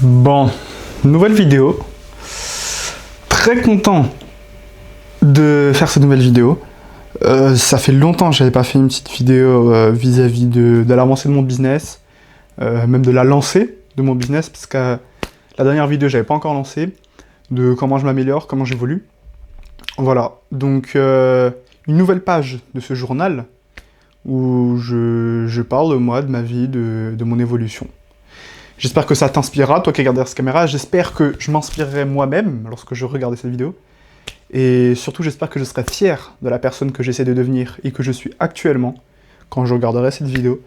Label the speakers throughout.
Speaker 1: Bon, nouvelle vidéo. Très content de faire cette nouvelle vidéo. Ça fait longtemps que j'avais pas fait une petite vidéo vis-à-vis de l'avancée de mon business, même de la lancée de mon business, parce que la dernière vidéo j'avais pas encore lancé, de comment je m'améliore, comment j'évolue. Voilà, donc une nouvelle page de ce journal où je parle de moi, de ma vie, de mon évolution. J'espère que ça t'inspirera, toi qui regardes cette caméra. J'espère que je m'inspirerai moi-même lorsque je regardais cette vidéo. Et surtout, j'espère que je serai fier de la personne que j'essaie de devenir et que je suis actuellement quand je regarderai cette vidéo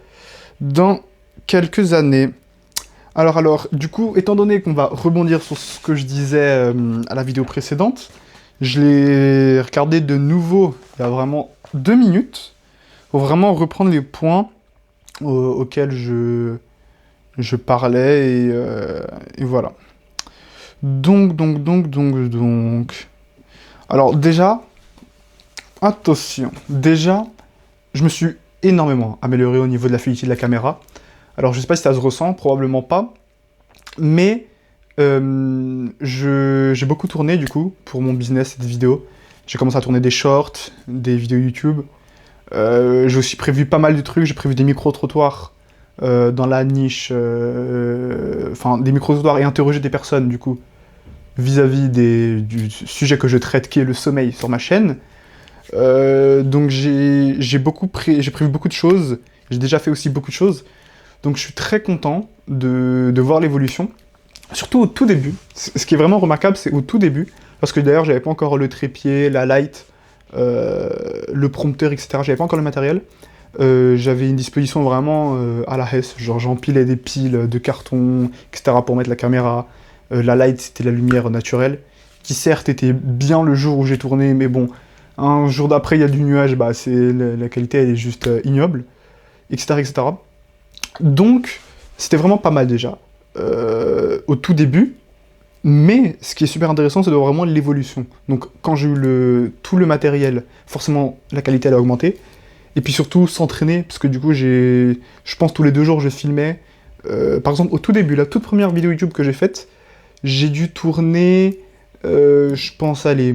Speaker 1: dans quelques années. Alors, du coup, étant donné qu'on va rebondir sur ce que je disais à la vidéo précédente, je l'ai regardé de nouveau il y a vraiment 2 minutes pour vraiment reprendre les points auxquels je parlais et voilà. Donc. Alors déjà, attention, je me suis énormément amélioré au niveau de la fluidité de la caméra. Alors je sais pas si ça se ressent, probablement pas, mais j'ai beaucoup tourné du coup pour mon business cette vidéo. J'ai commencé à tourner des shorts, des vidéos YouTube. J'ai aussi prévu pas mal de trucs, j'ai prévu des micro-trottoirs dans la niche, enfin des micro-trottoirs et interroger des personnes du coup vis-à-vis du sujet que je traite qui est le sommeil sur ma chaîne. Donc j'ai prévu beaucoup de choses, j'ai déjà fait aussi beaucoup de choses, donc je suis très content de voir l'évolution, surtout au tout début. Ce qui est vraiment remarquable, c'est au tout début, parce que d'ailleurs j'avais pas encore le trépied, la light, le prompteur, etc. J'avais pas encore le matériel. J'avais une disposition vraiment à la Hess, genre j'empilais des piles de carton, etc. pour mettre la caméra. La light, c'était la lumière naturelle, qui certes était bien le jour où j'ai tourné, mais bon, un jour d'après, il y a du nuage, bah, la qualité, elle est juste ignoble, etc., etc. Donc, c'était vraiment pas mal déjà, au tout début, mais ce qui est super intéressant, c'est de voir vraiment l'évolution. Donc, quand j'ai eu tout le matériel, forcément, la qualité, elle a augmenté, et puis surtout, s'entraîner, parce que du coup, je pense tous les 2 jours, je filmais. Par exemple, au tout début, la toute première vidéo YouTube que j'ai faite, j'ai dû tourner, je pense, aller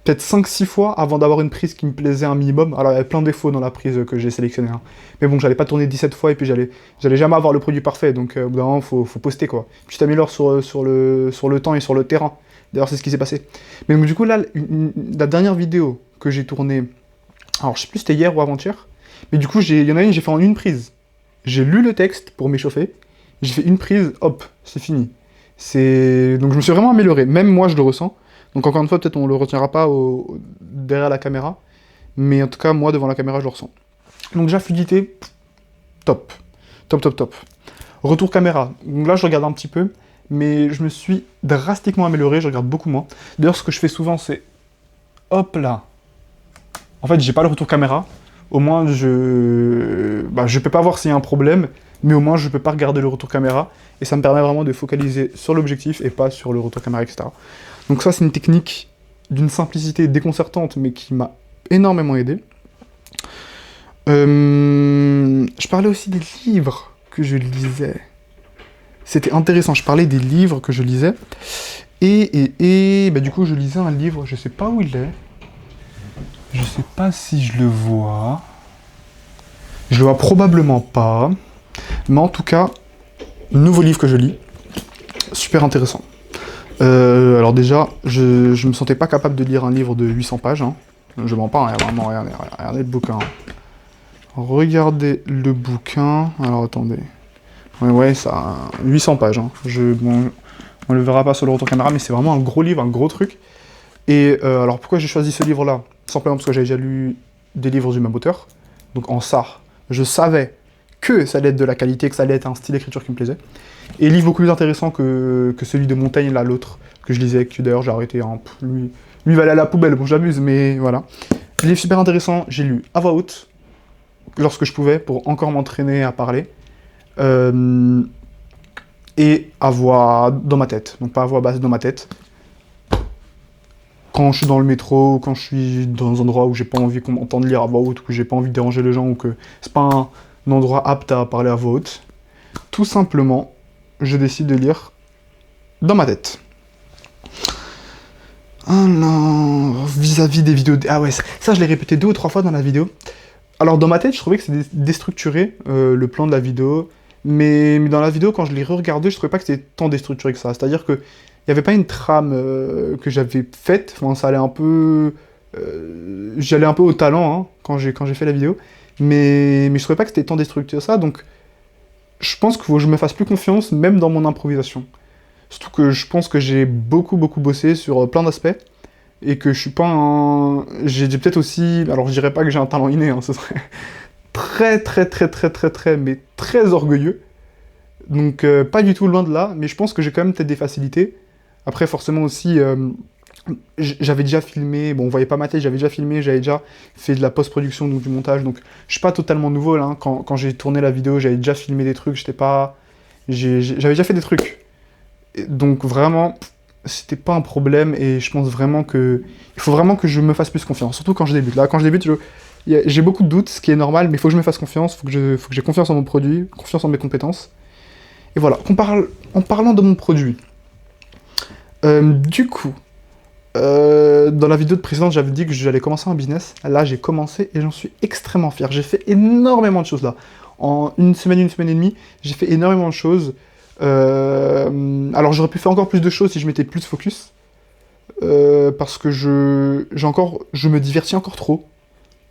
Speaker 1: peut-être 5-6 fois avant d'avoir une prise qui me plaisait un minimum. Alors, il y avait plein de défauts dans la prise que j'ai sélectionnée. Hein. Mais bon, j'allais pas tourner 17 fois et puis j'allais jamais avoir le produit parfait. Donc, au bout d'un moment, faut poster, quoi. Puis tu t'améliores sur le temps et sur le terrain. D'ailleurs, c'est ce qui s'est passé. Mais donc, du coup, là, la dernière vidéo que j'ai tournée, alors, je sais plus si c'était hier ou avant-hier, mais du coup, il y en a une, j'ai fait en une prise. J'ai lu le texte pour m'échauffer, j'ai fait une prise, hop, c'est fini. Donc je me suis vraiment amélioré, même moi je le ressens. Donc encore une fois, peut-être on le retiendra pas derrière la caméra, mais en tout cas, moi devant la caméra, je le ressens. Donc déjà, fluidité, top. Top. Retour caméra, donc là je regarde un petit peu, mais je me suis drastiquement amélioré, je regarde beaucoup moins. D'ailleurs, ce que je fais souvent, c'est, hop là. En fait, j'ai pas le retour caméra, au moins je peux pas voir s'il y a un problème, mais au moins je peux pas regarder le retour caméra, et ça me permet vraiment de focaliser sur l'objectif et pas sur le retour caméra, etc. Donc ça, c'est une technique d'une simplicité déconcertante, mais qui m'a énormément aidé. Je parlais aussi des livres que je lisais. C'était intéressant, je parlais des livres que je lisais, et du coup je lisais un livre, je sais pas où il est, je sais pas si je le vois, je le vois probablement pas, mais en tout cas, nouveau livre que je lis, super intéressant. Alors déjà, je me sentais pas capable de lire un livre de 800 pages, hein. Je mens pas, hein, vraiment, regardez le bouquin. Regardez le bouquin, alors attendez. Ouais, ça a 800 pages, hein. On le verra pas sur le retour caméra, mais c'est vraiment un gros livre, un gros truc. Et alors pourquoi j'ai choisi ce livre-là? Simplement parce que j'avais déjà lu des livres du même auteur, donc en ça, je savais que ça allait être de la qualité, que ça allait être un style d'écriture qui me plaisait. Et livre beaucoup plus intéressant que celui de Montaigne, là, l'autre, que je lisais, que d'ailleurs j'ai arrêté. Hein. Lui, il va aller à la poubelle, bon j'abuse, mais voilà. Livre super intéressant, j'ai lu à voix haute, lorsque je pouvais, pour encore m'entraîner à parler. Et à voix dans ma tête, donc pas à voix basse dans ma tête. Quand je suis dans le métro, ou quand je suis dans un endroit où j'ai pas envie qu'on m'entende lire à voix haute, ou que j'ai pas envie de déranger les gens, ou que c'est pas un endroit apte à parler à voix haute, tout simplement, je décide de lire dans ma tête. Alors, vis-à-vis des vidéos... Ah ouais, ça je l'ai répété 2 ou 3 fois dans la vidéo. Alors dans ma tête, je trouvais que c'était déstructuré, le plan de la vidéo. Mais dans la vidéo, quand je l'ai re-regardé, je trouvais pas que c'était tant déstructuré que ça. C'est-à-dire que il n'y avait pas une trame que j'avais faite. Enfin, ça allait un peu... j'allais un peu au talent hein, quand j'ai fait la vidéo. Mais je trouvais pas que c'était tant déstructuré que ça. Donc je pense qu'il faut que je me fasse plus confiance, même dans mon improvisation. Surtout que je pense que j'ai beaucoup bossé sur plein d'aspects. Et que je suis pas un... J'ai peut-être aussi... Alors je dirais pas que j'ai un talent inné, hein, ce serait mais très orgueilleux. Donc pas du tout loin de là, mais je pense que j'ai quand même peut-être des facilités. Après forcément aussi, j'avais déjà filmé, bon on voyait pas ma tête, j'avais déjà filmé, j'avais déjà fait de la post-production, donc du montage, donc je suis pas totalement nouveau là, hein. Quand j'ai tourné la vidéo, j'avais déjà filmé des trucs, j'étais pas... J'avais déjà fait des trucs. Et donc vraiment, c'était pas un problème, et je pense vraiment que... Il faut vraiment que je me fasse plus confiance, surtout quand je débute. Là, quand je débute, j'ai beaucoup de doutes, ce qui est normal, mais il faut que je me fasse confiance, faut que j'ai confiance en mon produit, confiance en mes compétences. Et voilà, en parlant de mon produit, du coup, dans la vidéo précédente, j'avais dit que j'allais commencer un business. Là, j'ai commencé et j'en suis extrêmement fier. J'ai fait énormément de choses là. En une semaine et demie, j'ai fait énormément de choses. Alors, j'aurais pu faire encore plus de choses si je m'étais plus focus. Parce que je me divertis encore trop.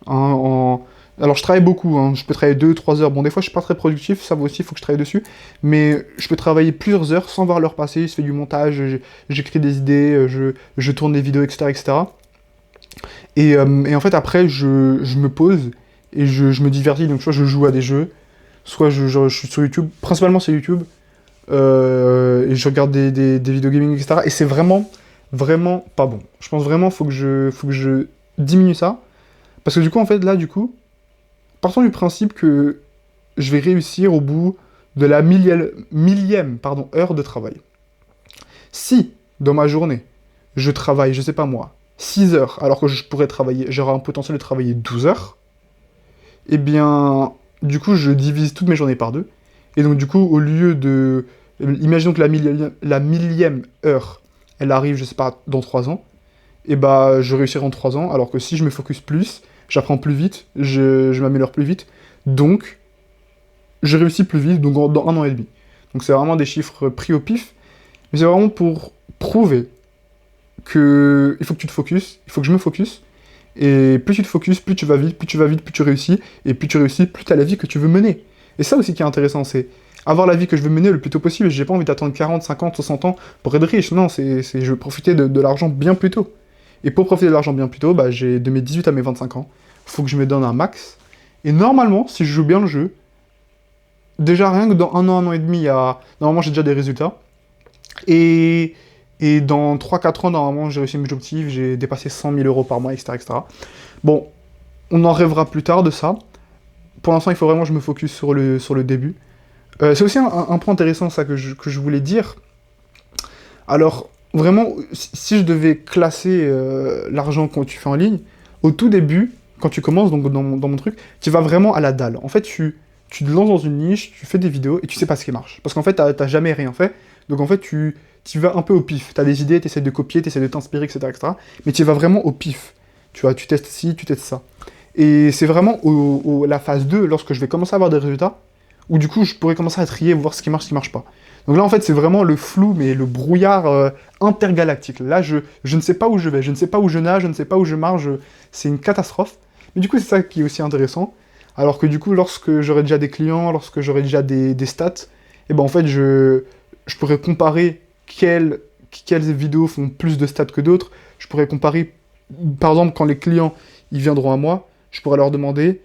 Speaker 1: Hein, alors je travaille beaucoup, hein. Je peux travailler 2-3 heures. Bon, des fois je suis pas très productif, ça va aussi, il faut que je travaille dessus. Mais je peux travailler plusieurs heures sans voir l'heure passer. Je fais du montage, j'écris des idées, je tourne des vidéos, etc. etc. Et en fait après je me pose et je me divertis. Donc soit je joue à des jeux, soit je suis sur YouTube, principalement c'est YouTube. Et je regarde des vidéos gaming, etc. Et c'est vraiment pas bon. Je pense vraiment faut que je diminue ça. Parce que du coup, en fait, là, partons du principe que je vais réussir au bout de la millième heure de travail. Si, dans ma journée, je travaille, je sais pas moi, 6 heures, alors que j'aurai un potentiel de travailler 12 heures, eh bien, du coup, je divise toutes mes journées par deux. Et donc, du coup, au lieu de... Imaginons que la millième heure, elle arrive, je sais pas, dans 3 ans, et bah, je réussirai en 3 ans, alors que si je me focus plus, j'apprends plus vite, je m'améliore plus vite, donc je réussis plus vite, donc dans 1 an et demi. Donc c'est vraiment des chiffres pris au pif, mais c'est vraiment pour prouver que il faut que tu te focuses, il faut que je me focus, et plus tu te focuses, plus tu vas vite, plus tu réussis, et plus tu réussis, plus tu as la vie que tu veux mener. Et ça aussi qui est intéressant, c'est avoir la vie que je veux mener le plus tôt possible, j'ai pas envie d'attendre 40, 50, 60 ans pour être riche, non, je veux profiter de l'argent bien plus tôt. Et pour profiter de l'argent bien plus tôt, bah, j'ai de mes 18 à mes 25 ans, faut que je me donne un max, et normalement, si je joue bien le jeu, déjà rien que dans 1 an et demi, normalement j'ai déjà des résultats, et dans 3-4 ans, normalement, j'ai réussi mes objectifs, j'ai dépassé 100 000 euros par mois, etc., etc. Bon, on en rêvera plus tard de ça. Pour l'instant, il faut vraiment que je me focus sur le début. C'est aussi un point intéressant, ça, que je voulais dire. Alors, vraiment, si je devais classer l'argent que tu fais en ligne, au tout début, quand tu commences donc dans mon truc, tu vas vraiment à la dalle. En fait, tu te lances dans une niche, tu fais des vidéos et tu sais pas ce qui marche. Parce qu'en fait, t'as jamais rien fait. Donc en fait, tu vas un peu au pif. T'as des idées, t'essaies de copier, t'essaies de t'inspirer, etc., etc. Mais tu vas vraiment au pif. Tu vois, tu testes ci, tu testes ça. Et c'est vraiment la phase 2, lorsque je vais commencer à avoir des résultats, où du coup, je pourrais commencer à trier, voir ce qui marche pas. Donc là, en fait, c'est vraiment le flou, mais le brouillard intergalactique. Là, je ne sais pas où je vais, je ne sais pas où je nage, je ne sais pas où je marche, c'est une catastrophe. Mais du coup, c'est ça qui est aussi intéressant. Alors que du coup, lorsque j'aurai déjà des clients, lorsque j'aurai déjà des stats, et ben en fait, je pourrais comparer quelles vidéos font plus de stats que d'autres. Je pourrais comparer, par exemple, quand les clients ils viendront à moi, je pourrais leur demander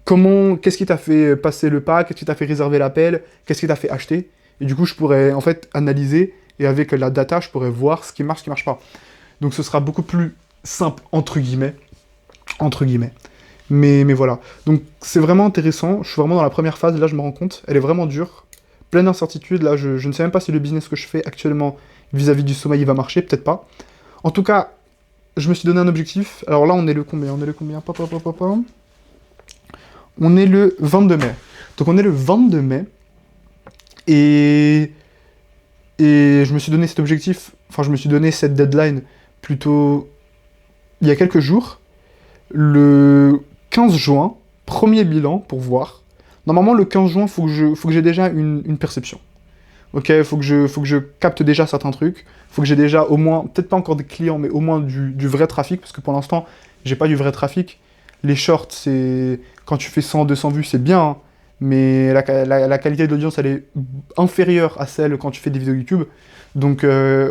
Speaker 1: qu'est-ce qui t'a fait passer le pas, qu'est-ce qui t'a fait réserver l'appel, qu'est-ce qui t'a fait acheter. Et du coup, je pourrais en fait analyser, et avec la data, je pourrais voir ce qui marche pas. Donc ce sera beaucoup plus simple, entre guillemets. Mais voilà. Donc c'est vraiment intéressant, je suis vraiment dans la première phase, là je me rends compte, elle est vraiment dure, pleine d'incertitudes, là je ne sais même pas si le business que je fais actuellement vis-à-vis du sommeil il va marcher, peut-être pas. En tout cas, je me suis donné un objectif, alors là on est le combien? On est le 22 mai. Donc on est le 22 mai, et Et je me suis donné cet objectif, enfin je me suis donné cette deadline plutôt il y a quelques jours, le 15 juin, premier bilan pour voir. Normalement le 15 juin, faut que j'ai déjà une perception. Ok, faut que je capte déjà certains trucs, faut que j'ai déjà au moins, peut-être pas encore des clients, mais au moins du vrai trafic, parce que pour l'instant, j'ai pas du vrai trafic. Les shorts, c'est quand tu fais 100, 200 vues, c'est bien, hein, mais la qualité de l'audience, elle est inférieure à celle quand tu fais des vidéos YouTube. Donc,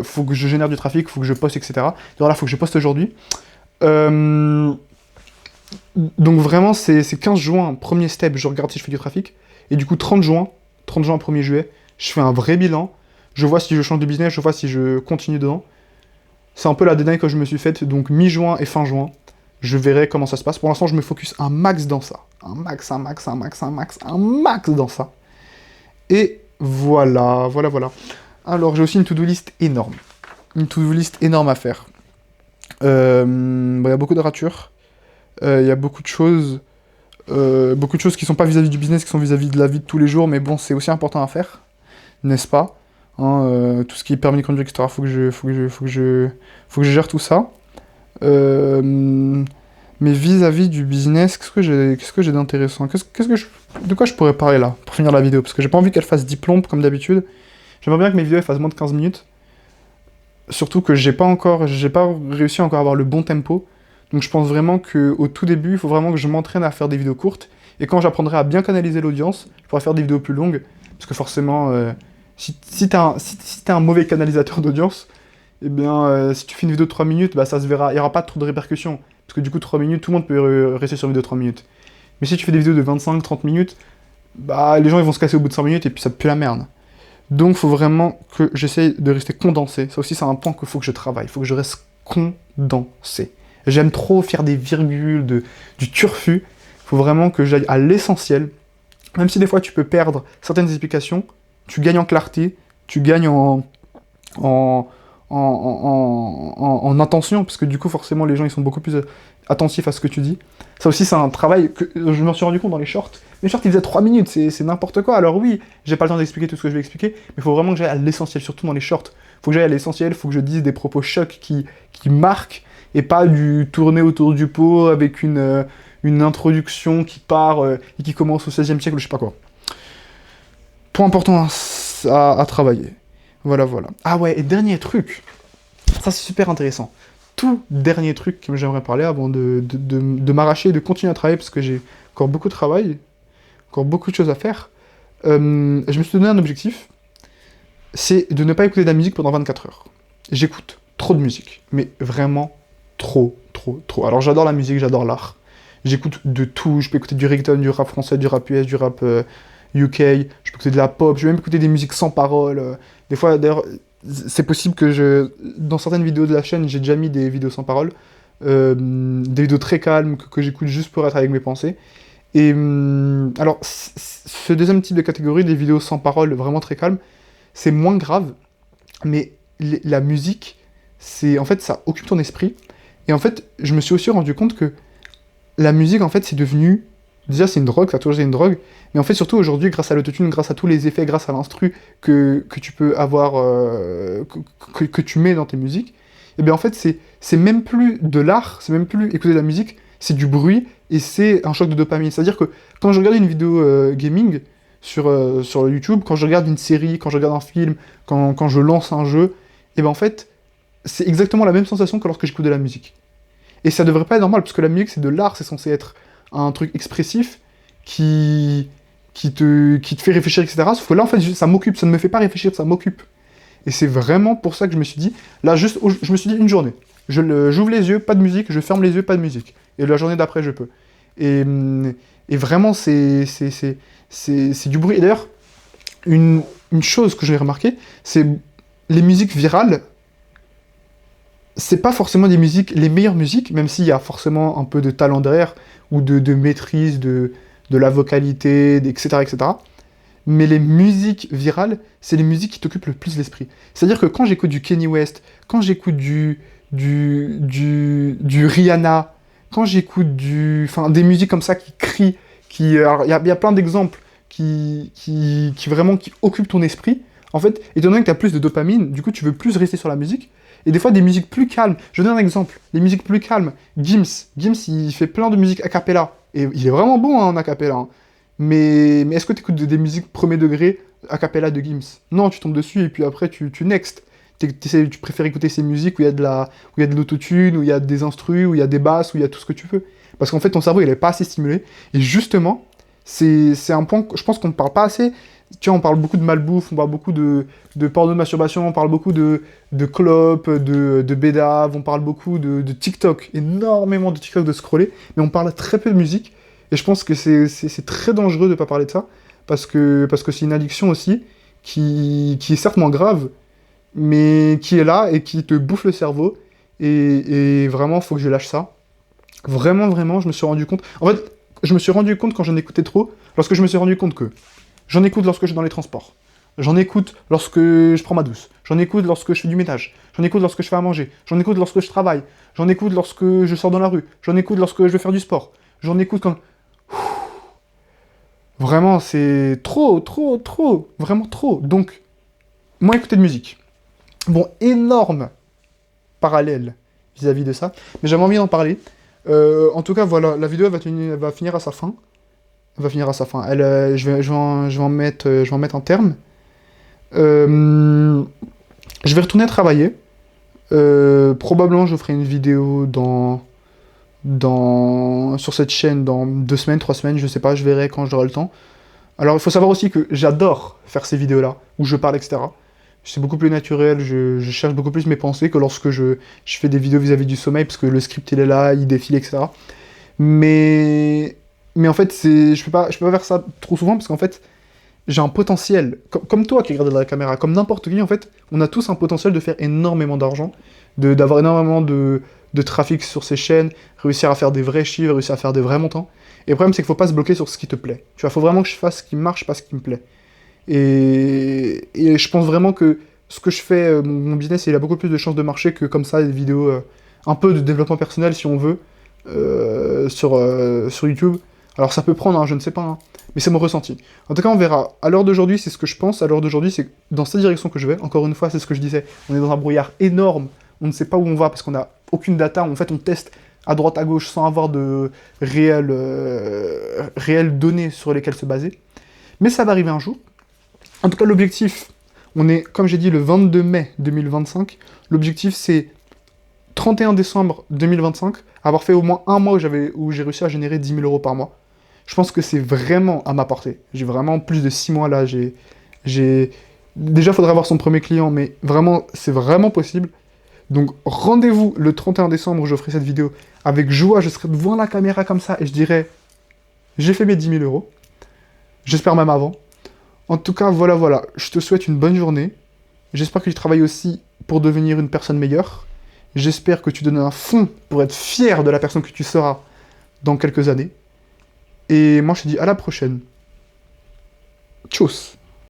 Speaker 1: faut que je génère du trafic, faut que je poste, etc. Donc là, faut que je poste aujourd'hui. Euh, donc vraiment, c'est 15 juin, premier step, je regarde si je fais du trafic. Et du coup, 30 juin, 1er juillet, je fais un vrai bilan. Je vois si je change de business, je vois si je continue dedans. C'est un peu la deadline que je me suis faite, donc mi-juin et fin juin. Je verrai comment ça se passe. Pour l'instant, je me focus un max dans ça. Un max dans ça. Et voilà, voilà, voilà. Alors, j'ai aussi une to-do list énorme. Une to-do list énorme à faire. Il y a beaucoup de ratures. Il y a beaucoup de choses qui sont pas vis-à-vis du business, qui sont vis-à-vis de la vie de tous les jours, mais bon, c'est aussi important à faire, n'est-ce pas? Hein, tout ce qui est permis de conduire, etc., faut que je gère tout ça. Mais vis-à-vis du business, qu'est-ce que j'ai d'intéressant? De quoi je pourrais parler là, pour finir la vidéo? Parce que j'ai pas envie qu'elle fasse 10 plombes, comme d'habitude. J'aimerais bien que mes vidéos elles fassent moins de 15 minutes. Surtout que j'ai pas réussi encore à avoir le bon tempo. Donc je pense vraiment qu'au tout début, il faut vraiment que je m'entraîne à faire des vidéos courtes. Et quand j'apprendrai à bien canaliser l'audience, je pourrai faire des vidéos plus longues. Parce que forcément, si t'es un mauvais canalisateur d'audience, eh bien, si tu fais une vidéo de 3 minutes, bah, ça se verra. Il n'y aura pas trop de répercussions. Parce que du coup, 3 minutes, tout le monde peut rester sur une vidéo de 3 minutes. Mais si tu fais des vidéos de 25-30 minutes, bah, les gens ils vont se casser au bout de 5 minutes et puis ça pue la merde. Donc, il faut vraiment que j'essaye de rester condensé. Ça aussi, c'est un point qu'il faut que je travaille. Il faut que je reste condensé. J'aime trop faire des virgules, du turfu. Il faut vraiment que j'aille à l'essentiel. Même si des fois, tu peux perdre certaines explications, tu gagnes en clarté, tu gagnes en, en intention, parce que du coup, forcément, les gens ils sont beaucoup plus attentifs à ce que tu dis. Ça aussi, c'est un travail que je me suis rendu compte dans les shorts. Les shorts, ils faisaient 3 minutes, c'est n'importe quoi. Alors oui, j'ai pas le temps d'expliquer tout ce que je vais expliquer, mais il faut vraiment que j'aille à l'essentiel, surtout dans les shorts. Il faut que j'aille à l'essentiel, il faut que je dise des propos chocs qui marquent, et pas du tourner autour du pot avec une introduction qui part et qui commence au XVIe siècle, je sais pas quoi. Point important à travailler. Voilà, voilà. Ah ouais, et dernier truc. Ça, c'est super intéressant. Tout dernier truc que j'aimerais parler avant de m'arracher et de continuer à travailler, parce que j'ai encore beaucoup de travail, encore beaucoup de choses à faire. Je me suis donné un objectif, c'est de ne pas écouter de la musique pendant 24 heures. J'écoute trop de musique, mais vraiment trop. Alors j'adore la musique, j'adore l'art. J'écoute de tout, je peux écouter du reggaeton, du rap français, du rap US, du rap UK, je peux écouter de la pop, je peux même écouter des musiques sans paroles. Des fois, d'ailleurs, c'est possible que dans certaines vidéos de la chaîne, j'ai déjà mis des vidéos sans paroles, des vidéos très calmes que j'écoute juste pour être avec mes pensées. Et alors, ce deuxième type de catégorie, des vidéos sans paroles vraiment très calmes, c'est moins grave, mais la musique, en fait, ça occupe ton esprit. Et en fait, je me suis aussi rendu compte que la musique, en fait, c'est devenu... Déjà, c'est une drogue, ça a toujours été une drogue, mais en fait, surtout aujourd'hui, grâce à l'autotune, grâce à tous les effets, grâce à l'instru que tu peux avoir, que tu mets dans tes musiques, et bien en fait, c'est même plus de l'art, c'est même plus écouter de la musique, c'est du bruit, et c'est un choc de dopamine. C'est-à-dire que quand je regarde une vidéo gaming sur YouTube, quand je regarde une série, quand je regarde un film, quand je lance un jeu, et bien en fait, c'est exactement la même sensation que lorsque j'écoute de la musique. Et ça devrait pas être normal, parce que la musique, c'est de l'art, c'est censé être un truc expressif qui te fait réfléchir, etc. Sauf que là, en fait, ça m'occupe, ça ne me fait pas réfléchir, ça m'occupe. Et c'est vraiment pour ça que je me suis dit, là, je me suis dit une journée. J'ouvre les yeux, pas de musique, je ferme les yeux, pas de musique. Et la journée d'après, je peux. Et vraiment, c'est du bruit. Et d'ailleurs, une chose que j'ai remarqué, c'est les musiques virales, c'est pas forcément des musiques, les meilleures musiques, même s'il y a forcément un peu de talent derrière, ou de maîtrise de la vocalité, etc., etc. Mais les musiques virales, c'est les musiques qui t'occupent le plus l'esprit. C'est-à-dire que quand j'écoute du Kanye West, quand j'écoute du Rihanna, quand j'écoute des musiques comme ça qui crient, il y a plein d'exemples qui occupent ton esprit. En fait, étant donné que tu as plus de dopamine, du coup, tu veux plus rester sur la musique. Et des fois, des musiques plus calmes. Je donne un exemple. Les musiques plus calmes. Gims, il fait plein de musique a cappella. Et il est vraiment bon hein, en a cappella. Hein. Mais est-ce que tu écoutes des musiques premier degré a cappella de Gims? Non, tu tombes dessus et puis après, tu next. Tu préfères écouter ces musiques où il y a où il y a de l'autotune, où il y a des instrus, où il y a des basses, où il y a tout ce que tu veux. Parce qu'en fait, ton cerveau, il n'est pas assez stimulé. Et justement, c'est un point que je pense qu'on ne parle pas assez. Tu vois, on parle beaucoup de malbouffe, on parle beaucoup de porno de masturbation, on parle beaucoup de clopes, de bédave, on parle beaucoup de TikTok, énormément de TikTok de scroller, mais on parle très peu de musique. Et je pense que c'est très dangereux de ne pas parler de ça, parce que c'est une addiction aussi, qui est certes moins grave, mais qui est là et qui te bouffe le cerveau. Et vraiment, faut que je lâche ça. Vraiment, vraiment, je me suis rendu compte. En fait, je me suis rendu compte quand j'en écoutais trop, lorsque je me suis rendu compte que j'en écoute lorsque je suis dans les transports. J'en écoute lorsque je prends ma douce. J'en écoute lorsque je fais du ménage. J'en écoute lorsque je fais à manger. J'en écoute lorsque je travaille. J'en écoute lorsque je sors dans la rue. J'en écoute lorsque je vais faire du sport. J'en écoute quand... Vraiment, c'est trop, trop, trop. Vraiment trop. Donc, moins écouter de musique. Bon, énorme parallèle vis-à-vis de ça. Mais j'avais envie d'en parler. En tout cas, voilà, la vidéo elle va finir à sa fin. Elle va finir à sa fin. Je vais en mettre un terme. Je vais retourner travailler. Probablement, je ferai une vidéo sur cette chaîne dans 2 semaines, 3 semaines, je sais pas, je verrai quand j'aurai le temps. Alors, il faut savoir aussi que j'adore faire ces vidéos-là, où je parle, etc. C'est beaucoup plus naturel, je cherche beaucoup plus mes pensées que lorsque je fais des vidéos vis-à-vis du sommeil, parce que le script, il est là, il défile, etc. Mais en fait, je peux pas faire ça trop souvent, parce qu'en fait, j'ai un potentiel, comme toi qui regardes dans la caméra, comme n'importe qui, en fait, on a tous un potentiel de faire énormément d'argent, d'avoir énormément de trafic sur ces chaînes, réussir à faire des vrais chiffres, réussir à faire des vrais montants. Et le problème, c'est qu'il faut pas se bloquer sur ce qui te plaît. Tu vois, faut vraiment que je fasse ce qui marche, pas ce qui me plaît. Et je pense vraiment que ce que je fais, mon business, il a beaucoup plus de chances de marcher que comme ça, des vidéos un peu de développement personnel, si on veut, sur YouTube. Alors ça peut prendre, hein, je ne sais pas, hein, mais c'est mon ressenti. En tout cas, on verra. À l'heure d'aujourd'hui, c'est ce que je pense. À l'heure d'aujourd'hui, c'est dans cette direction que je vais. Encore une fois, c'est ce que je disais. On est dans un brouillard énorme. On ne sait pas où on va parce qu'on n'a aucune data. En fait, on teste à droite, à gauche, sans avoir de réelles données sur lesquelles se baser. Mais ça va arriver un jour. En tout cas, l'objectif, on est, comme j'ai dit, le 22 mai 2025. L'objectif, c'est 31 décembre 2025, avoir fait au moins un mois où j'ai réussi à générer 10 000 euros par mois. Je pense que c'est vraiment à ma portée. J'ai vraiment plus de 6 mois là. Déjà, il faudrait avoir son premier client, mais vraiment, c'est vraiment possible. Donc, rendez-vous le 31 décembre où je ferai cette vidéo. Avec joie, je serai devant la caméra comme ça et je dirai j'ai fait mes 10 000 euros. J'espère même avant. En tout cas, voilà. Je te souhaite une bonne journée. J'espère que tu travailles aussi pour devenir une personne meilleure. J'espère que tu donnes un fond pour être fier de la personne que tu seras dans quelques années. Et moi, je te dis à la prochaine. Tchuss.